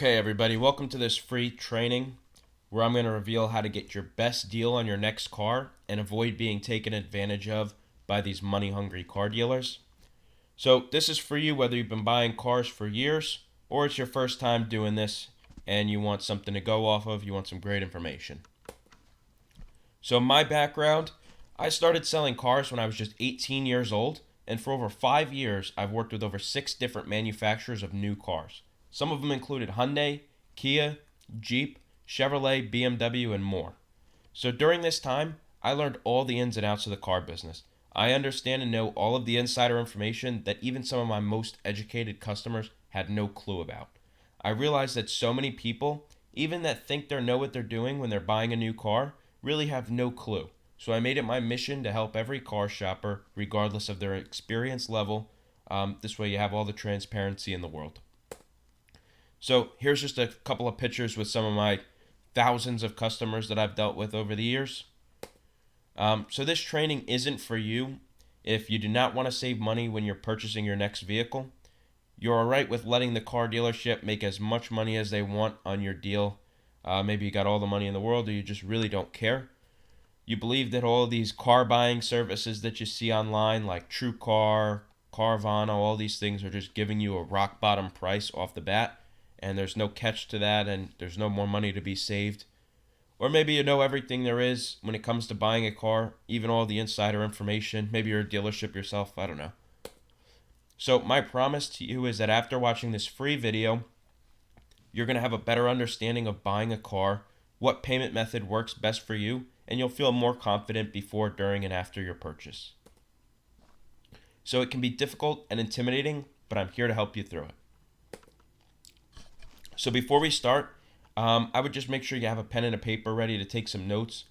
Okay, everybody, welcome to this free training where I'm going to reveal how to get your best deal on your next car and avoid being taken advantage of by these money-hungry car dealers. So this is for you whether you've been buying cars for years or it's your first time doing this and you want something to go off of, you want some great information. So my background, I started selling cars when I was just 18 years old, and for over 5 years I've worked with over 6 different manufacturers of new cars. Some of them included Hyundai, Kia, Jeep, Chevrolet, BMW, and more. So during this time, I learned all the ins and outs of the car business. I understand and know all of the insider information that even some of my most educated customers had no clue about. I realized that so many people, even that think they know what they're doing when they're buying a new car, really have no clue. So I made it my mission to help every car shopper, regardless of their experience level. This way you have all the transparency in the world. So here's just a couple of pictures with some of my thousands of customers that I've dealt with over the years. So this training isn't for you if you do not want to save money when you're purchasing your next vehicle. You're alright with letting the car dealership make as much money as they want on your deal. Maybe you got all the money in the world or you just really don't care. You believe that all of these car buying services that you see online like TrueCar, Carvana, all these things are just giving you a rock bottom price off the bat and there's no catch to that and there's no more money to be saved. Or maybe you know everything there is when it comes to buying a car, even all the insider information. Maybe you're a dealership yourself, I don't know. So my promise to you is that after watching this free video, you're going to have a better understanding of buying a car, what payment method works best for you, and you'll feel more confident before, during, and after your purchase. So it can be difficult and intimidating, but I'm here to help you through it. So before we start, I would just make sure you have a pen and a paper ready to take some notes.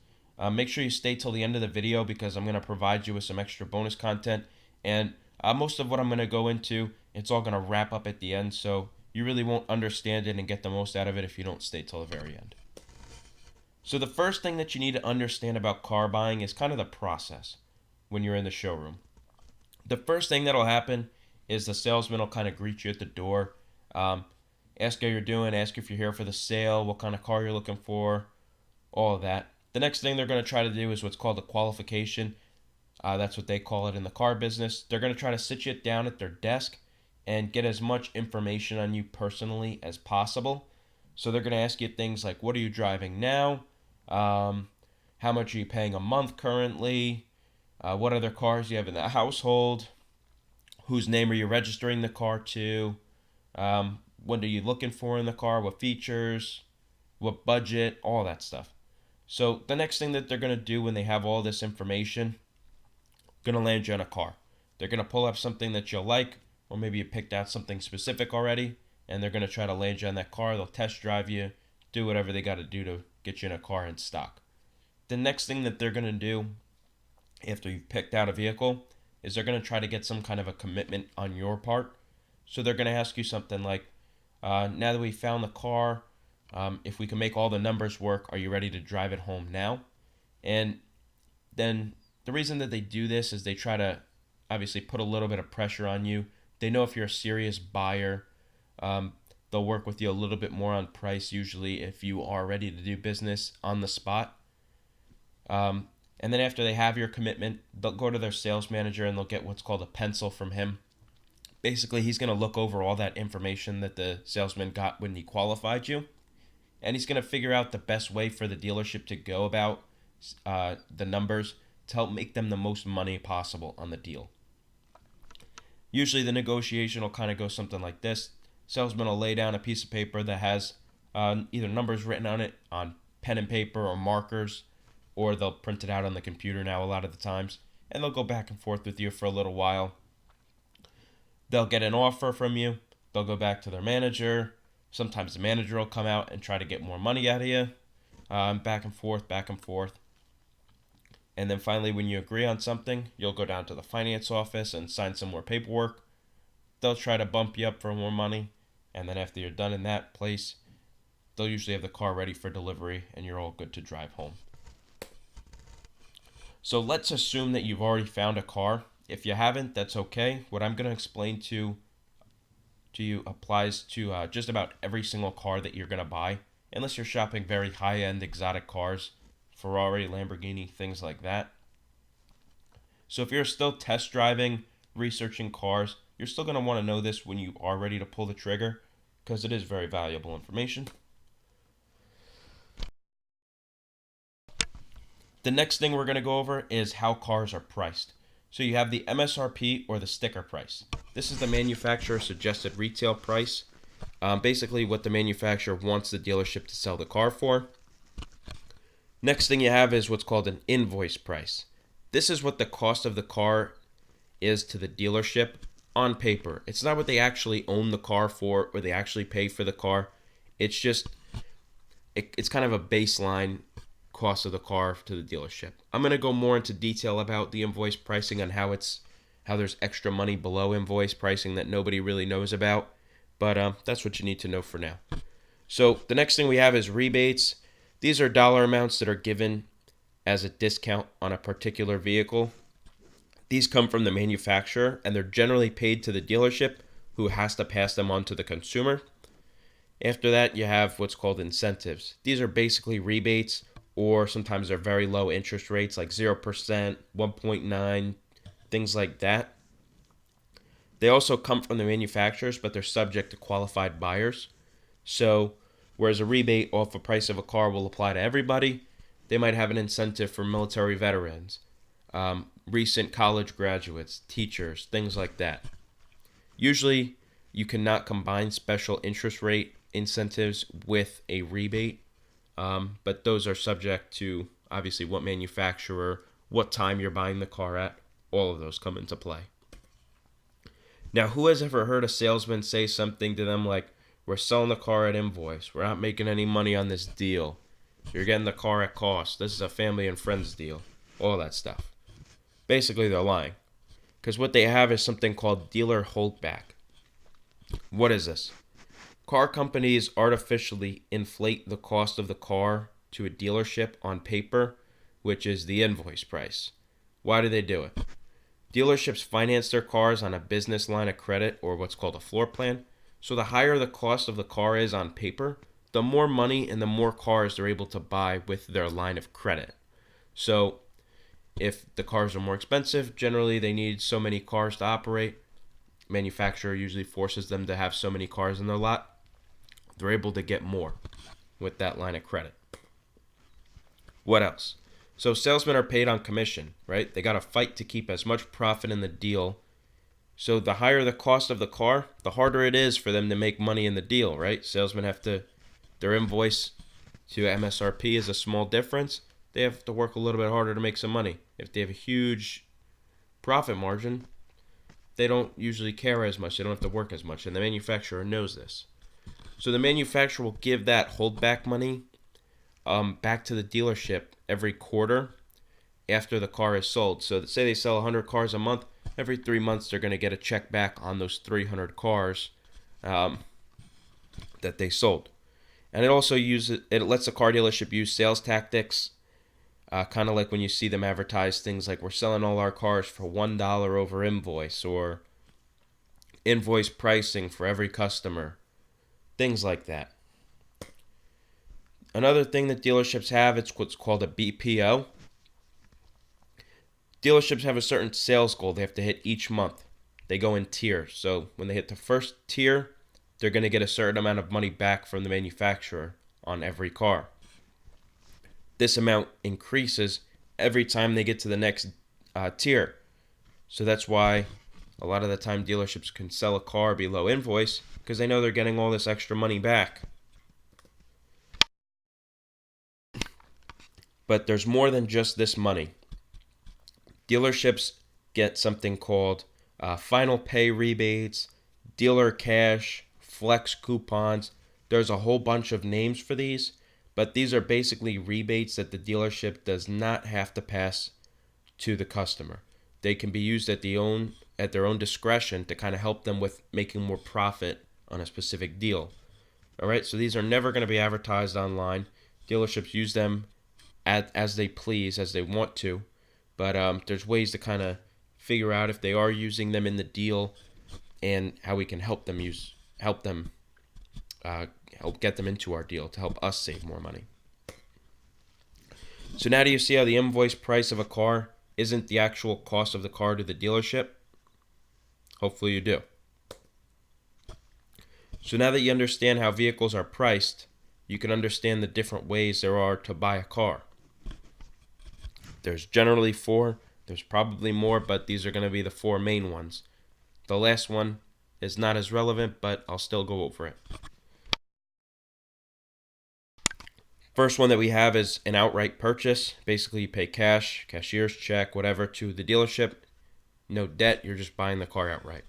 Make sure you stay till the end of the video because I'm going to provide you with some extra bonus content. And most of what I'm going to go into, it's all going to wrap up at the end. So you really won't understand it and get the most out of it if you don't stay till the very end. So the first thing that you need to understand about car buying is kind of the process when you're in the showroom. The first thing that'll happen is the salesman will kind of greet you at the door. Ask how you're doing, ask if you're here for the sale, what kind of car you're looking for, all of that. The next thing they're going to try to do is what's called a qualification. That's what they call it in the car business. They're going to try to sit you down at their desk and get as much information on you personally as possible. So they're going to ask you things like, what are you driving now? How much are you paying a month currently? What other cars you have in the household? Whose name are you registering the car to? What are you looking for in the car? What features? What budget? All that stuff. So the next thing that they're going to do when they have all this information, going to land you on a car. They're going to pull up something that you'll like, or maybe you picked out something specific already, and they're going to try to land you on that car. They'll test drive you, do whatever they got to do to get you in a car in stock. The next thing that they're going to do after you've picked out a vehicle is they're going to try to get some kind of a commitment on your part. So they're going to ask you something like, now that we found the car, if we can make all the numbers work, are you ready to drive it home now? And then the reason that they do this is they try to obviously put a little bit of pressure on you. They know if you're a serious buyer, they'll work with you a little bit more on price usually if you are ready to do business on the spot. And then after they have your commitment, they'll go to their sales manager and they'll get what's called a pencil from him. Basically, he's going to look over all that information that the salesman got when he qualified you, and he's going to figure out the best way for the dealership to go about the numbers to help make them the most money possible on the deal. Usually the negotiation will kind of go something like this. Salesman will lay down a piece of paper that has either numbers written on it on pen and paper or markers, or they'll print it out on the computer now a lot of the times, and they'll go back and forth with you for a little while. They'll get an offer from you. They'll go back to their manager. Sometimes the manager will come out and try to get more money out of you. Back and forth, back and forth. And then finally, when you agree on something, you'll go down to the finance office and sign some more paperwork. They'll try to bump you up for more money. And then after you're done in that place, they'll usually have the car ready for delivery and you're all good to drive home. So let's assume that you've already found a car. If you haven't, that's okay. What I'm going to explain to to you applies to just about every single car that you're going to buy, unless you're shopping very high end exotic cars, Ferrari, Lamborghini, things like that. So if you're still test driving, researching cars, you're still going to want to know this when you are ready to pull the trigger because it is very valuable information. The next thing we're going to go over is how cars are priced. So you have the MSRP or the sticker price. This is the manufacturer suggested retail price. Basically what the manufacturer wants the dealership to sell the car for. Next thing you have is what's called an invoice price. This is what the cost of the car is to the dealership on paper. It's not what they actually own the car for or they actually pay for the car. It's just, it's kind of a baseline cost of the car to the dealership. I'm going to go more into detail about the invoice pricing and how there's extra money below invoice pricing that nobody really knows about. But that's what you need to know for now. So the next thing we have is rebates. These are dollar amounts that are given as a discount on a particular vehicle. These come from the manufacturer and they're generally paid to the dealership who has to pass them on to the consumer. After that, you have what's called incentives. These are basically rebates, or sometimes they're very low interest rates like 0%, 1.9, things like that. They also come from the manufacturers, but they're subject to qualified buyers. So whereas a rebate off the price of a car will apply to everybody, they might have an incentive for military veterans, recent college graduates, teachers, things like that. Usually, you cannot combine special interest rate incentives with a rebate, but those are subject to obviously what manufacturer, what time you're buying the car at. All of those come into play. Now, who has ever heard a salesman say something to them like, "We're selling the car at invoice. We're not making any money on this deal. You're getting the car at cost. This is a family and friends deal." All that stuff. Basically, they're lying. Because what they have is something called dealer holdback. What is this? Car companies artificially inflate the cost of the car to a dealership on paper, which is the invoice price. Why do they do it? Dealerships finance their cars on a business line of credit or what's called a floor plan. So the higher the cost of the car is on paper, the more money and the more cars they're able to buy with their line of credit. So if the cars are more expensive, generally they need so many cars to operate. Manufacturer usually forces them to have so many cars in their lot. They're able to get more with that line of credit. What else? So salesmen are paid on commission, right? They got to fight to keep as much profit in the deal. So the higher the cost of the car, the harder it is for them to make money in the deal, right? Salesmen have to, their invoice to MSRP is a small difference. They have to work a little bit harder to make some money. If they have a huge profit margin, they don't usually care as much. They don't have to work as much, and the manufacturer knows this. So the manufacturer will give that holdback money back to the dealership every quarter after the car is sold. So say they sell 100 cars a month. Every 3 months, they're going to get a check back on those 300 cars that they sold. And it also lets the car dealership use sales tactics, kind of like when you see them advertise things like, "We're selling all our cars for $1 over invoice," or "invoice pricing for every customer," things like that. Another thing that dealerships have, it's what's called a BPO. Dealerships have a certain sales goal they have to hit each month. They go in tiers. So when they hit the first tier, they're going to get a certain amount of money back from the manufacturer on every car. This amount increases every time they get to the next tier. So that's why a lot of the time dealerships can sell a car below invoice because they know they're getting all this extra money back. But there's more than just this money. Dealerships get something called final pay rebates, dealer cash, flex coupons. There's a whole bunch of names for these, but these are basically rebates that the dealership does not have to pass to the customer. They can be used at their own discretion to kind of help them with making more profit on a specific deal. All right, so these are never going to be advertised online. Dealerships use them as they please, as they want to. But there's ways to kind of figure out if they are using them in the deal and how we can help them help them help get them into our deal to help us save more money. So now do you see how the invoice price of a car isn't the actual cost of the car to the dealership? Hopefully you do. So now that you understand how vehicles are priced, you can understand the different ways there are to buy a car. There's generally 4. There's probably more, but these are going to be the 4 main ones. The last one is not as relevant, but I'll still go over it. First one that we have is an outright purchase. Basically, you pay cash, cashier's check, whatever, to the dealership. No debt, you're just buying the car outright.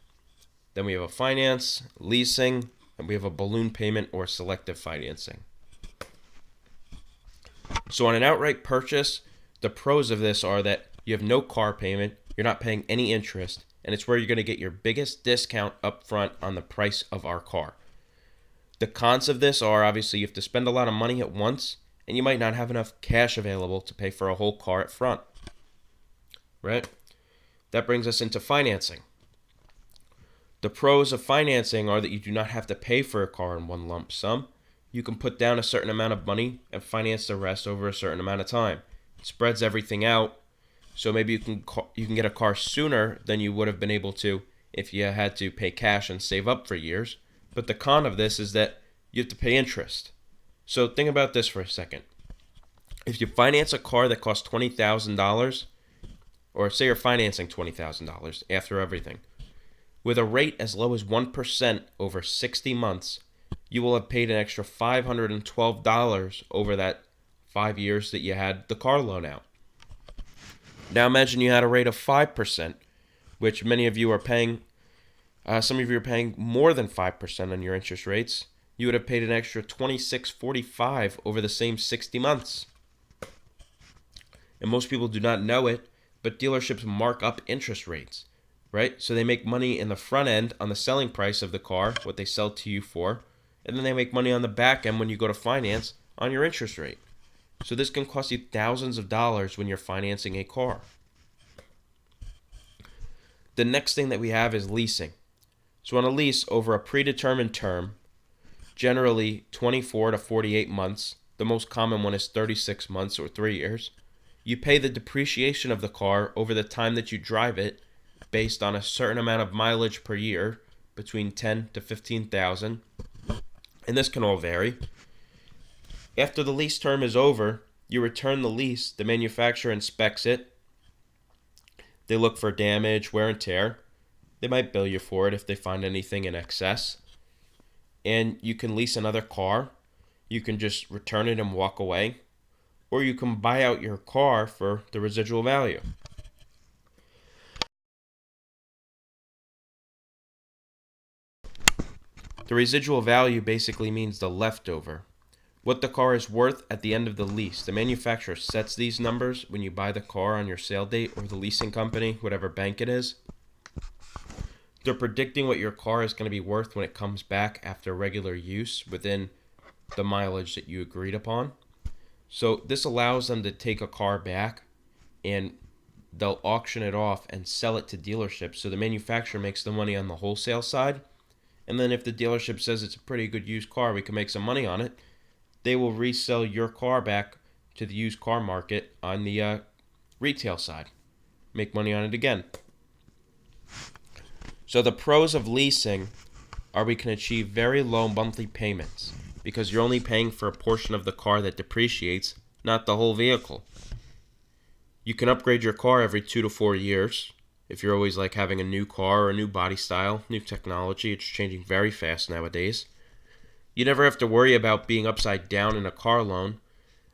Then we have a finance, leasing, and we have a balloon payment or selective financing. So on an outright purchase, the pros of this are that you have no car payment, you're not paying any interest, and it's where you're going to get your biggest discount up front on the price of our car. The cons of this are obviously you have to spend a lot of money at once, and you might not have enough cash available to pay for a whole car at front. Right? That brings us into financing. The pros of financing are that you do not have to pay for a car in one lump sum. You can put down a certain amount of money and finance the rest over a certain amount of time. It spreads everything out, so maybe you can get a car sooner than you would have been able to if you had to pay cash and save up for years. But the con of this is that you have to pay interest. So think about this for a second. If you finance a car that costs $20,000, or say you're financing $20,000 after everything, with a rate as low as 1% over 60 months, you will have paid an extra $512 over that 5 years that you had the car loan out. Now imagine you had a rate of 5%, which many of you are paying. Some of you are paying more than 5% on your interest rates. You would have paid an extra $26.45 over the same 60 months. And most people do not know it, but dealerships mark up interest rates, right? So they make money in the front end on the selling price of the car, what they sell to you for, and then they make money on the back end when you go to finance on your interest rate. So this can cost you thousands of dollars when you're financing a car. The next thing that we have is leasing. So on a lease over a predetermined term, generally 24 to 48 months, the most common one is 36 months or 3 years, you pay the depreciation of the car over the time that you drive it based on a certain amount of mileage per year, between 10 to 15,000, and this can all vary. After the lease term is over, you return the lease, the manufacturer inspects it, they look for damage, wear and tear, they might bill you for it if they find anything in excess, and you can lease another car, you can just return it and walk away, or you can buy out your car for the residual value. The residual value basically means the leftover. What the car is worth at the end of the lease. The manufacturer sets these numbers when you buy the car on your sale date, or the leasing company, whatever bank it is. They're predicting what your car is going to be worth when it comes back after regular use within the mileage that you agreed upon. So this allows them to take a car back and they'll auction it off and sell it to dealerships. So the manufacturer makes the money on the wholesale side. And then if the dealership says it's a pretty good used car, we can make some money on it, they will resell your car back to the used car market on the retail side. Make money on it again. So the pros of leasing are we can achieve very low monthly payments because you're only paying for a portion of the car that depreciates, not the whole vehicle. You can upgrade your car every 2 to 4 years. If you're always like having a new car or a new body style, new technology, it's changing very fast nowadays. You never have to worry about being upside down in a car loan.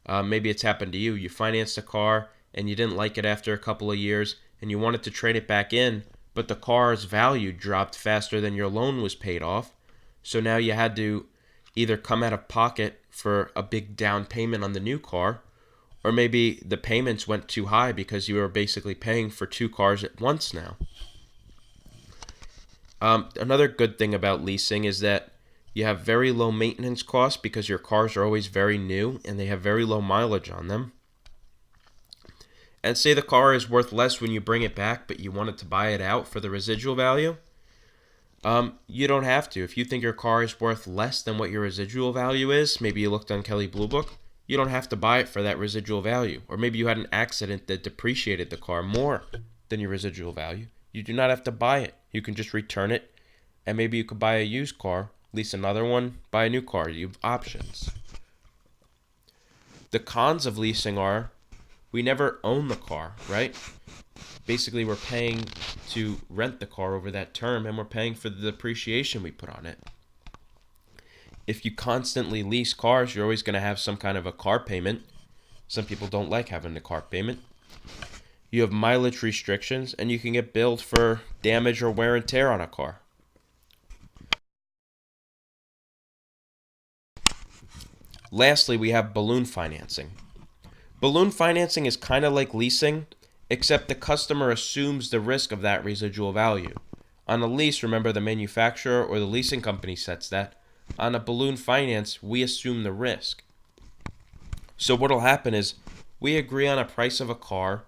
Maybe it's happened to you. You financed a car and you didn't like it after a couple of years and you wanted to trade it back in, but the car's value dropped faster than your loan was paid off. So now you had to either come out of pocket for a big down payment on the new car, or maybe the payments went too high because you were basically paying for 2 cars at once now. Another good thing about leasing is that you have very low maintenance costs because your cars are always very new and they have very low mileage on them. And say the car is worth less when you bring it back, but you wanted to buy it out for the residual value. You don't have to. If you think your car is worth less than what your residual value is, maybe you looked on Kelley Blue Book, you don't have to buy it for that residual value. Or maybe you had an accident that depreciated the car more than your residual value. You do not have to buy it. You can just return it, and maybe you could buy a used car, lease another one, buy a new car. You have options. The cons of leasing are we never own the car, right? Basically, we're paying to rent the car over that term, and we're paying for the depreciation we put on it. If you constantly lease cars, you're always going to have some kind of a car payment. Some people don't like having the car payment. You have mileage restrictions, and you can get billed for damage or wear and tear on a car. Lastly, we have balloon financing. Balloon financing is kind of like leasing, except the customer assumes the risk of that residual value. On a lease, remember the manufacturer or the leasing company sets that. On a balloon finance, we assume the risk. So what will happen is we agree on a price of a car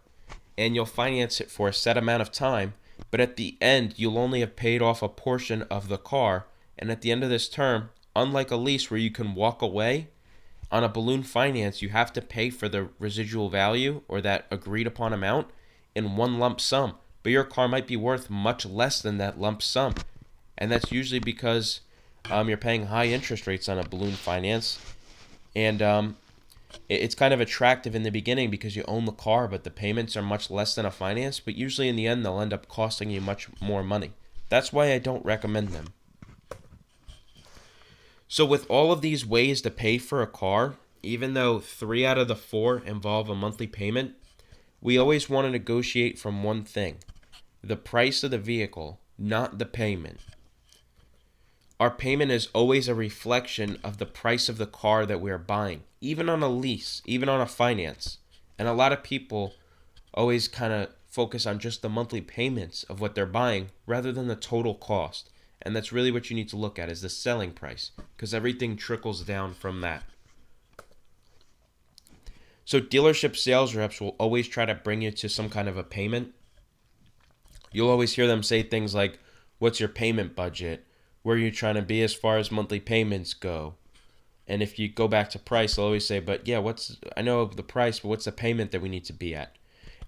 and you'll finance it for a set amount of time, but at the end, you'll only have paid off a portion of the car. And at the end of this term, unlike a lease where you can walk away, on a balloon finance, you have to pay for the residual value or that agreed upon amount in one lump sum. But your car might be worth much less than that lump sum. And that's usually because you're paying high interest rates on a balloon finance. And it's kind of attractive in the beginning because you own the car, but the payments are much less than a finance. But usually in the end, they'll end up costing you much more money. That's why I don't recommend them. So with all of these ways to pay for a car, even though 3 out of the 4 involve a monthly payment, we always want to negotiate from one thing: the price of the vehicle, not the payment. Our payment is always a reflection of the price of the car that we are buying, even on a lease, even on a finance. And a lot of people always kind of focus on just the monthly payments of what they're buying rather than the total cost. And that's really what you need to look at, is the selling price, because everything trickles down from that. So dealership sales reps will always try to bring you to some kind of a payment. You'll always hear them say things like, what's your payment budget? Where are you trying to be as far as monthly payments go? And if you go back to price, they'll always say, but yeah, I know the price, but what's the payment that we need to be at?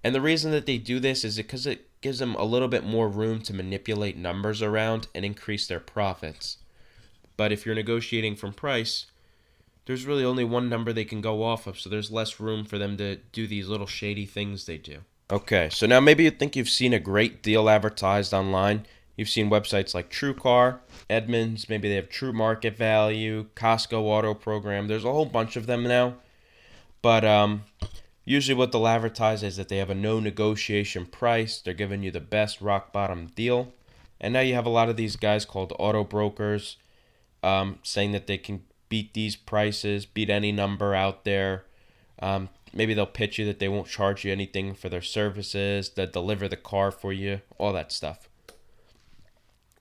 And the reason that they do this is because it gives them a little bit more room to manipulate numbers around and increase their profits. But if you're negotiating from price, there's really only one number they can go off of, so there's less room for them to do these little shady things they do. Okay, so now maybe you think you've seen a great deal advertised online. You've seen websites like TrueCar, Edmunds, maybe they have True Market Value, Costco Auto Program. There's a whole bunch of them now. But usually what they'll advertise is that they have a no negotiation price. They're giving you the best rock bottom deal. And now you have a lot of these guys called auto brokers saying that they can beat these prices, beat any number out there. Maybe they'll pitch you that they won't charge you anything for their services, that deliver the car for you, all that stuff.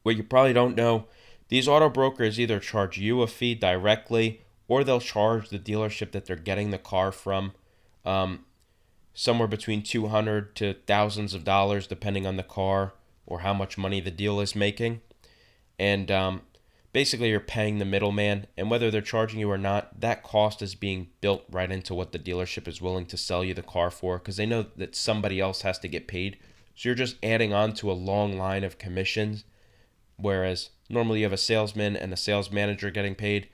What you probably don't know, these auto brokers either charge you a fee directly or they'll charge the dealership that they're getting the car from somewhere between $200 to thousands of dollars depending on the car or how much money the deal is making. And basically you're paying the middleman, and whether they're charging you or not, that cost is being built right into what the dealership is willing to sell you the car for, because they know that somebody else has to get paid. So you're just adding on to a long line of commissions, whereas normally you have a salesman and a sales manager getting paid.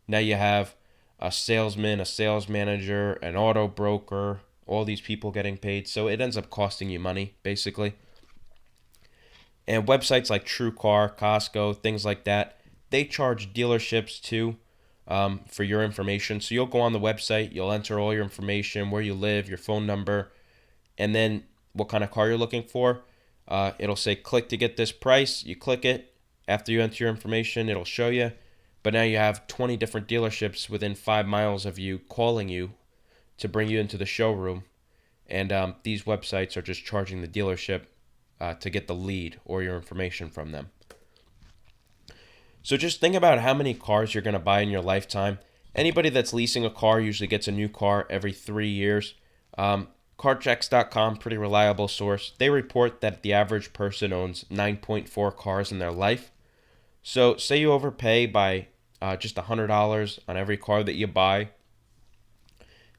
Now you have a salesman, a sales manager, an auto broker, all these people getting paid. So it ends up costing you money, basically. And websites like TrueCar, Costco, things like that, they charge dealerships too for your information. So you'll go on the website, you'll enter all your information, where you live, your phone number, and then what kind of car you're looking for. It'll say click to get this price. You click it. After you enter your information, it'll show you. But now you have 20 different dealerships within 5 miles of you calling you to bring you into the showroom. And these websites are just charging the dealership to get the lead or your information from them. So just think about how many cars you're going to buy in your lifetime. Anybody that's leasing a car usually gets a new car every 3 years. CarChecks.com, pretty reliable source. They report that the average person owns 9.4 cars in their life. So say you overpay by just $100 on every car that you buy,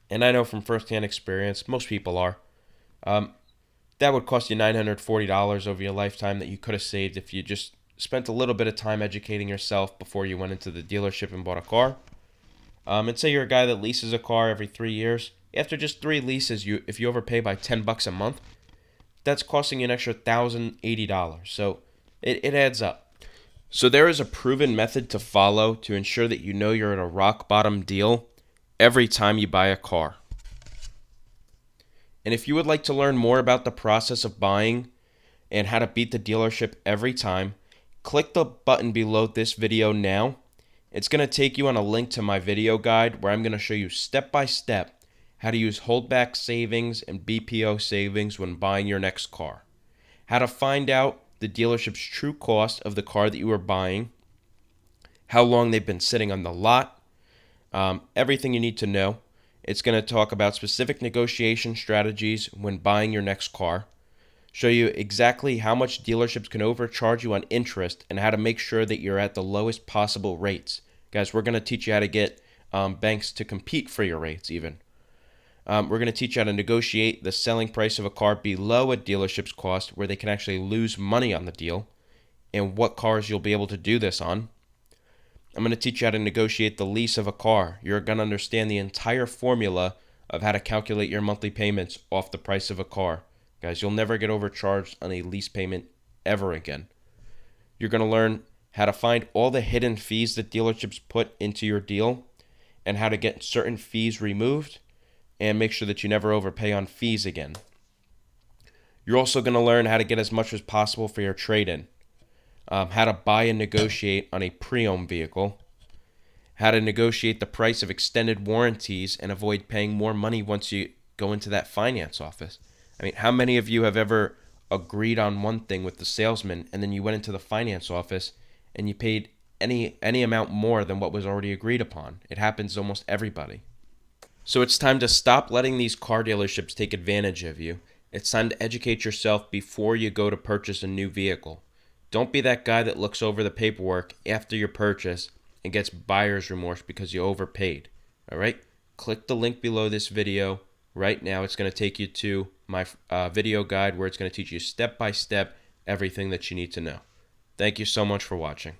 and I know from firsthand experience, most people are. Um, that would cost you $940 over your lifetime that you could have saved if you just spent a little bit of time educating yourself before you went into the dealership and bought a car. And say you're a guy that leases a car every 3 years. After just 3 leases, if you overpay by $10 a month, that's costing you an extra $1,080. So it adds up. So there is a proven method to follow to ensure that you know you're at a rock bottom deal every time you buy a car. And if you would like to learn more about the process of buying and how to beat the dealership every time, click the button below this video now. It's going to take you on a link to my video guide where I'm going to show you step by step how to use holdback savings and BPO savings when buying your next car. How to find out the dealership's true cost of the car that you are buying, how long they've been sitting on the lot, everything you need to know. It's going to talk about specific negotiation strategies when buying your next car, show you exactly how much dealerships can overcharge you on interest and how to make sure that you're at the lowest possible rates. Guys, we're going to teach you how to get banks to compete for your rates even. We're going to teach you how to negotiate the selling price of a car below a dealership's cost where they can actually lose money on the deal and what cars you'll be able to do this on. I'm going to teach you how to negotiate the lease of a car. You're going to understand the entire formula of how to calculate your monthly payments off the price of a car. Guys, you'll never get overcharged on a lease payment ever again. You're going to learn how to find all the hidden fees that dealerships put into your deal and how to get certain fees removed and make sure that you never overpay on fees again. You're also going to learn how to get as much as possible for your trade-in. How to buy and negotiate on a pre-owned vehicle, how to negotiate the price of extended warranties and avoid paying more money once you go into that finance office. I mean, how many of you have ever agreed on one thing with the salesman and then you went into the finance office and you paid any amount more than what was already agreed upon? It happens to almost everybody. So it's time to stop letting these car dealerships take advantage of you. It's time to educate yourself before you go to purchase a new vehicle. Don't be that guy that looks over the paperwork after your purchase and gets buyer's remorse because you overpaid. All right? Click the link below this video right now. It's going to take you to my video guide where it's going to teach you step by step everything that you need to know. Thank you so much for watching.